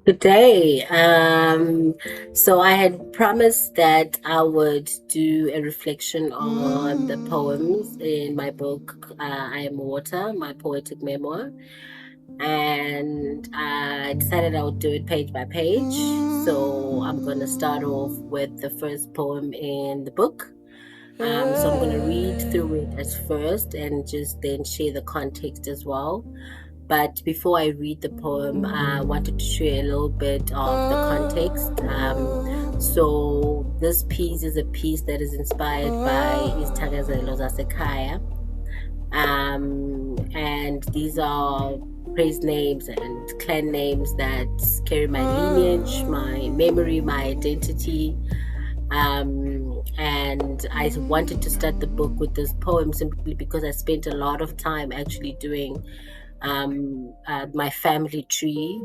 Today, so I had promised that I would do a reflection on the poems in my book, I Am Water, my poetic memoir. And I decided I would do it page by page. So I'm going to start off with the first poem in the book. So I'm going to read through it as first and just then share the context as well. But before I read the poem, I wanted to share a little bit of the context. So this piece is a piece that is inspired by Isithakazelo Zasekhaya. And these are praise names and clan names that carry my lineage, my memory, my identity. And I wanted to start the book with this poem simply because I spent a lot of time actually doing my family tree,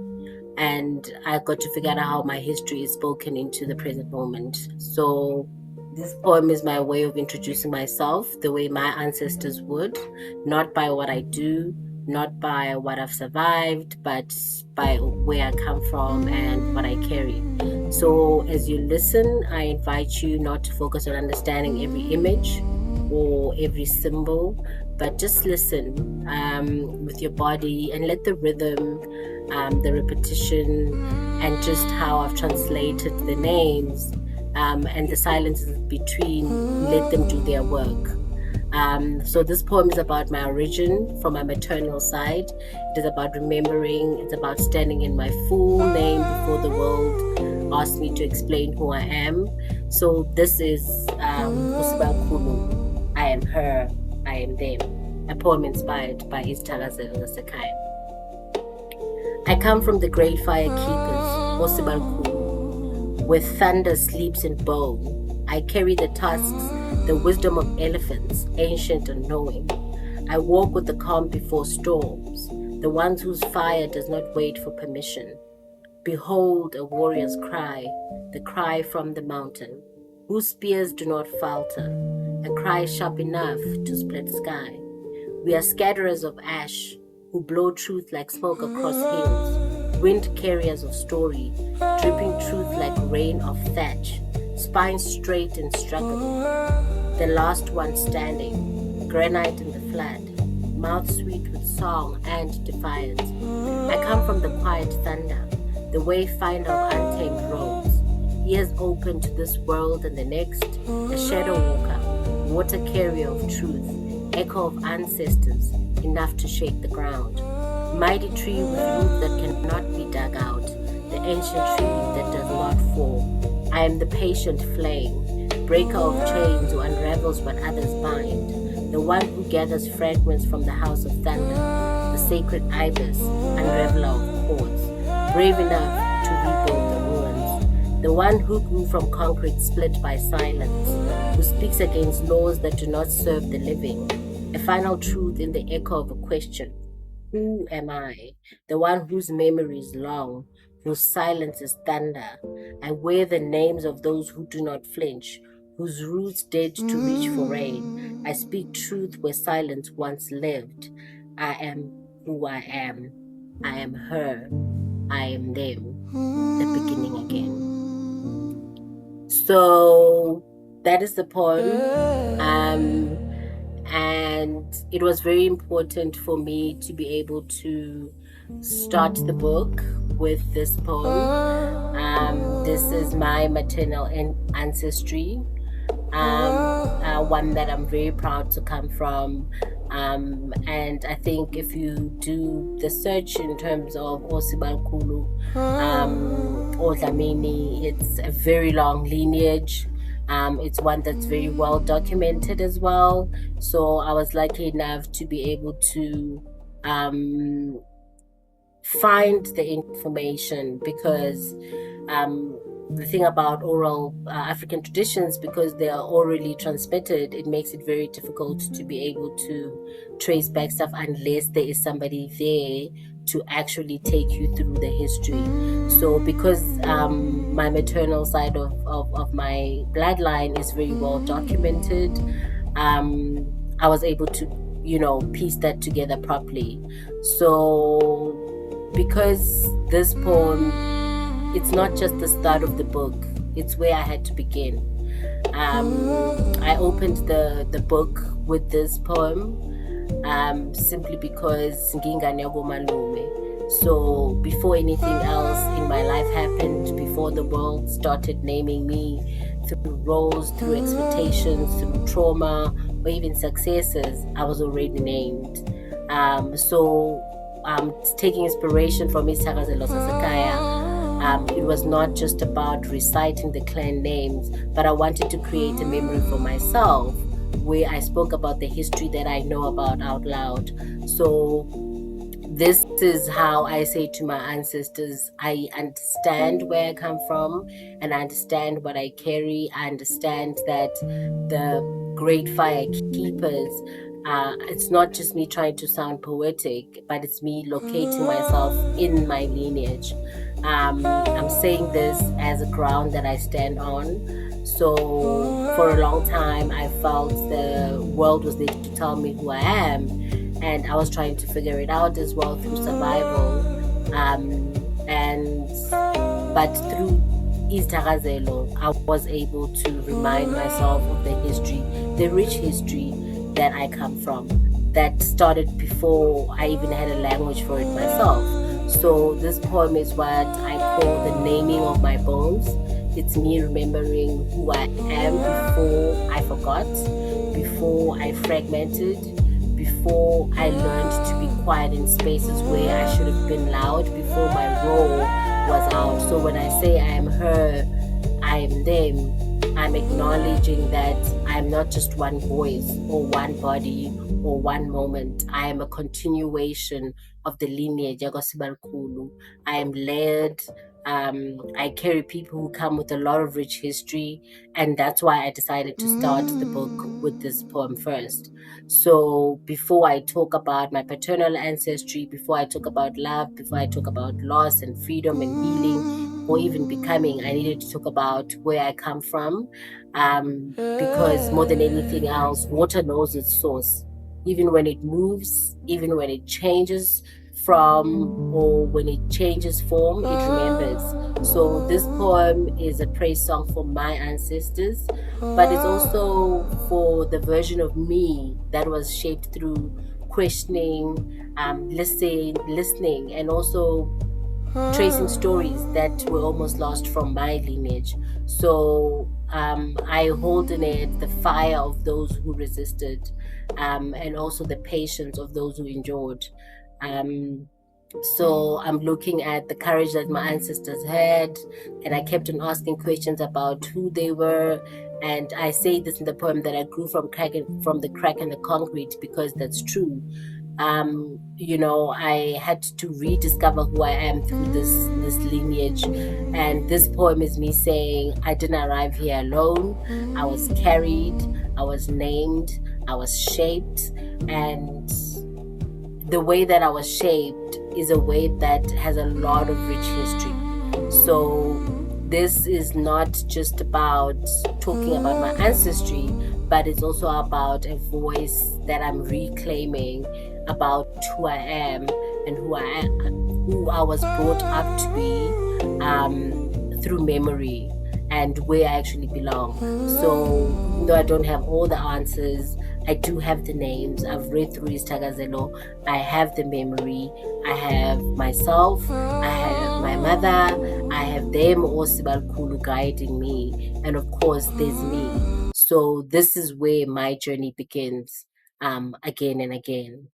and I got to figure out how my history is spoken into the present moment. So this poem is my way of introducing myself the way my ancestors would, not by what I do, not by what I've survived, but by where I come from and what I carry. So as you listen, I invite you not to focus on understanding every image or every symbol, but just listen with your body and let the rhythm, the repetition, and just how I've translated the names and the silences between, let them do their work. So this poem is about my origin from my maternal side. It is about remembering. It's about standing in my full name before the world asked me to explain who I am. So this is Usibal Kulu. I am her. I am them. A poem inspired by Isithakazelo Zasekhaya. I come from the great fire keepers, Osibal Kulu, where thunder sleeps in bone. I carry the tusks, the wisdom of elephants, ancient and knowing. I walk with the calm before storms, the ones whose fire does not wait for permission. Behold a warrior's cry, the cry from the mountain, whose spears do not falter, a cry sharp enough to split sky. We are scatterers of ash, who blow truth like smoke across hills, wind carriers of story, dripping truth like rain of thatch, spine straight and struggling, the last one standing, granite in the flood, mouth sweet with song and defiance. I come from the quiet thunder, the wayfinder of untamed roads. Ears open to this world and the next, a shadow walker, water carrier of truth, echo of ancestors, enough to shake the ground. Mighty tree with roots that cannot be dug out, the ancient tree that does not fall. I am the patient flame, breaker of chains who unravels what others bind, the one who gathers fragments from the house of thunder, the sacred ibis, unraveler of cords, brave enough to rebuild the ruins, the one who grew from concrete split by silence, who speaks against laws that do not serve the living, a final truth in the echo of a question. Who am I? The one whose memory is long, whose silence is thunder. I wear the names of those who do not flinch, whose roots dared to reach for rain. I speak truth where silence once lived. I am who I am. I am her. I am them. The beginning again. So that is the poem. And it was very important for me to be able to start the book with this poem. This is my maternal ancestry, one that I'm very proud to come from. And I think if you do the search in terms of Osibal Kulu or Dlamini, it's a very long lineage. It's one that's very well documented as well. So I was lucky enough to be able to find the information because the thing about oral African traditions, because they are orally transmitted, it makes it very difficult to be able to trace back stuff unless there is somebody there to actually take you through the history. So because my maternal side of my bloodline is very well documented, I was able to, piece that together properly. So because this poem it's not just the start of the book, it's where I had to begin. I opened the book with this poem simply because Ngingane Malume. So before anything else in my life happened, before the world started naming me through roles, through expectations, through trauma, or even successes, I was already named. So taking inspiration from Isithakazelo Sasekaya, it was not just about reciting the clan names, but I wanted to create a memory for myself where I spoke about the history that I know about out loud. So this is how I say to my ancestors, I understand where I come from and I understand what I carry. I understand that the great fire keepers, it's not just me trying to sound poetic, but it's me locating myself in my lineage. I'm saying this as a ground that I stand on. So for a long time, I felt the world was there to tell me who I am, and I was trying to figure it out as well through survival. But through Isithakazelo, I was able to remind myself of the history, the rich history that I come from, that started before I even had a language for it myself. So this poem is what I call the naming of my bones. It's me remembering who I am before I forgot, before I fragmented, before I learned to be quiet in spaces where I should have been loud, before my role was out. So when I say I am her, I am them, I'm acknowledging that I'm not just one voice or one body or one moment. I am a continuation of the lineage. I am layered. I carry people who come with a lot of rich history, and that's why I decided to start the book with this poem first. So before I talk about my paternal ancestry, before I talk about love, before I talk about loss and freedom and healing, or even becoming, I needed to talk about where I come from, because more than anything else, water knows its source. Even when it moves, even when it changes from, or when it changes form, it remembers. So this poem is a praise song for my ancestors, but it's also for the version of me that was shaped through questioning, listening, and also tracing stories that were almost lost from my lineage. So I hold in it the fire of those who resisted, and also the patience of those who endured. So I'm looking at the courage that my ancestors had, and I kept on asking questions about who they were. And I say this in the poem that I grew from the crack in the concrete, because that's true. I had to rediscover who I am through this lineage. And this poem is me saying, I didn't arrive here alone. I was carried, I was named, I was shaped, and the way that I was shaped is a way that has a lot of rich history. So this is not just about talking about my ancestry, but it's also about a voice that I'm reclaiming about who I am and who I was brought up to be, through memory, and where I actually belong. So even though I don't have all the answers, I do have the names. I've read through Isithakazelo. I have the memory. I have myself. I have my mother. I have them Osibalkulu guiding me. And of course, there's me. So this is where my journey begins, again and again.